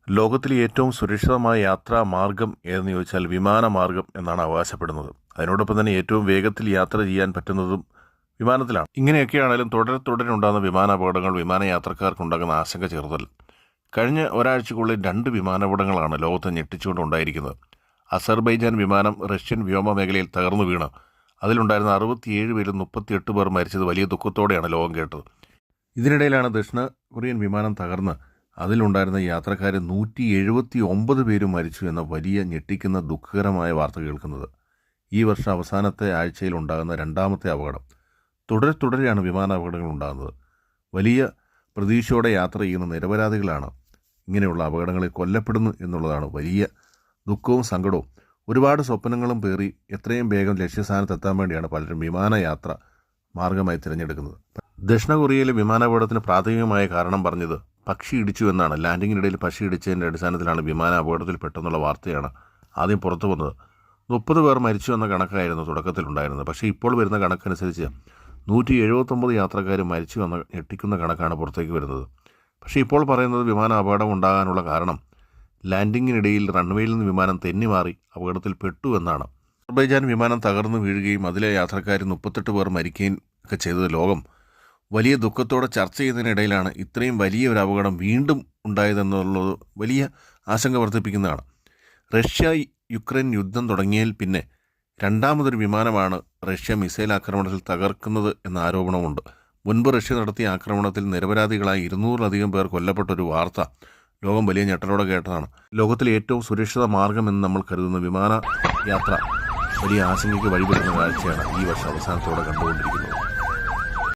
ലോകത്തിലെ ഏറ്റവും സുരക്ഷിതമായ യാത്രാ മാർഗം ഏതെന്ന് ചോദിച്ചാൽ വിമാനമാർഗം എന്നാണ് അവകാശപ്പെടുന്നത്. അതിനോടൊപ്പം തന്നെ ഏറ്റവും വേഗത്തിൽ യാത്ര ചെയ്യാൻ പറ്റുന്നതും വിമാനത്തിലാണ്. ഇങ്ങനെയൊക്കെയാണെങ്കിലും തുടരെ ഉണ്ടാകുന്ന വിമാനാപകടങ്ങൾ വിമാനയാത്രക്കാർക്കുണ്ടാകുന്ന ആശങ്ക ചെറുതല്ല. കഴിഞ്ഞ ഒരാഴ്ചക്കുള്ളിൽ 2 വിമാനാപകടങ്ങളാണ് ലോകത്തെ ഞെട്ടിച്ചുകൊണ്ടുണ്ടായിരിക്കുന്നത്. അസർബൈജാൻ വിമാനം റഷ്യൻ വ്യോമ മേഖലയിൽ തകർന്നു വീണ് അതിലുണ്ടായിരുന്ന 67 പേരിൽ 38 പേർ മരിച്ചത് വലിയ ദുഃഖത്തോടെയാണ് ലോകം കേട്ടത്. ഇതിനിടയിലാണ് ദക്ഷിണ കൊറിയൻ വിമാനം തകർന്ന് അതിലുണ്ടായിരുന്ന യാത്രക്കാർ 179 പേരും മരിച്ചു എന്ന വലിയ ഞെട്ടിക്കുന്ന ദുഃഖകരമായ വാർത്ത കേൾക്കുന്നത്. ഈ വർഷം അവസാനത്തെ ആഴ്ചയിൽ ഉണ്ടാകുന്ന 2ാമത്തെ അപകടം. തുടരെയാണ് വിമാനാപകടങ്ങൾ ഉണ്ടാകുന്നത്. വലിയ പ്രതീക്ഷയോടെ യാത്ര ചെയ്യുന്ന നിരപരാധികളാണ് ഇങ്ങനെയുള്ള അപകടങ്ങളിൽ കൊല്ലപ്പെടുന്നു എന്നുള്ളതാണ് വലിയ ദുഃഖവും സങ്കടവും. ഒരുപാട് സ്വപ്നങ്ങളും പേറി എത്രയും വേഗം ലക്ഷ്യസ്ഥാനത്തെത്താൻ വേണ്ടിയാണ് പലരും വിമാനയാത്ര മാർഗമായി തിരഞ്ഞെടുക്കുന്നത്. ദക്ഷിണ കൊറിയയിലെ വിമാനാപകടത്തിന് പ്രാഥമികമായ കാരണം പറഞ്ഞത് പക്ഷി ഇടിച്ചു എന്നാണ്. ലാൻഡിങ്ങിനിടയിൽ പക്ഷി ഇടിച്ചതിൻ്റെ അടിസ്ഥാനത്തിലാണ് വിമാന അപകടത്തിൽ പെട്ടെന്നുള്ള വാർത്തയാണ് ആദ്യം പുറത്തു വന്നത്. 30 പേർ മരിച്ചു എന്ന കണക്കായിരുന്നു തുടക്കത്തിലുണ്ടായിരുന്നത്. പക്ഷേ ഇപ്പോൾ വരുന്ന കണക്കനുസരിച്ച് 179 യാത്രക്കാർ മരിച്ചു എന്ന ഞെട്ടിക്കുന്ന കണക്കാണ് പുറത്തേക്ക് വരുന്നത്. പക്ഷേ ഇപ്പോൾ പറയുന്നത് വിമാന അപകടം ഉണ്ടാകാനുള്ള കാരണം ലാൻഡിങ്ങിനിടയിൽ റൺവേയിൽ നിന്ന് വിമാനം തെന്നിമാറി അപകടത്തിൽ പെട്ടു എന്നാണ്. അസർബൈജാൻ വിമാനം തകർന്നു വീഴുകയും അതിലെ യാത്രക്കാർ 38 പേർ മരിക്കുകയും ഒക്കെ ചെയ്തത് ലോകം വലിയ ദുഃഖത്തോടെ ചർച്ച ചെയ്യുന്നതിനിടയിലാണ് ഇത്രയും വലിയ ഒരു അപകടം വീണ്ടും ഉണ്ടായതെന്നുള്ളത് വലിയ ആശങ്ക വർദ്ധിപ്പിക്കുന്നതാണ്. റഷ്യ യുക്രൈൻ യുദ്ധം തുടങ്ങിയതിൽ പിന്നെ 2ാമതൊരു വിമാനമാണ് റഷ്യ മിസൈൽ ആക്രമണത്തിൽ തകർക്കുന്നത് എന്ന ആരോപണമുണ്ട്. മുൻപ് റഷ്യ നടത്തിയ ആക്രമണത്തിൽ നിരപരാധികളായി 200-ലധികം പേർ കൊല്ലപ്പെട്ടൊരു വാർത്ത ലോകം വലിയ ഞെട്ടലോടെ കേട്ടതാണ്. ലോകത്തിലെ ഏറ്റവും സുരക്ഷിത മാർഗമെന്ന് നമ്മൾ കരുതുന്ന വിമാന യാത്ര വലിയ ആശങ്കയ്ക്ക് വഴിപെടുന്ന കാഴ്ചയാണ് ഈ വർഷം അവസാനത്തോടെ കണ്ടുകൊണ്ടിരിക്കുന്നത്.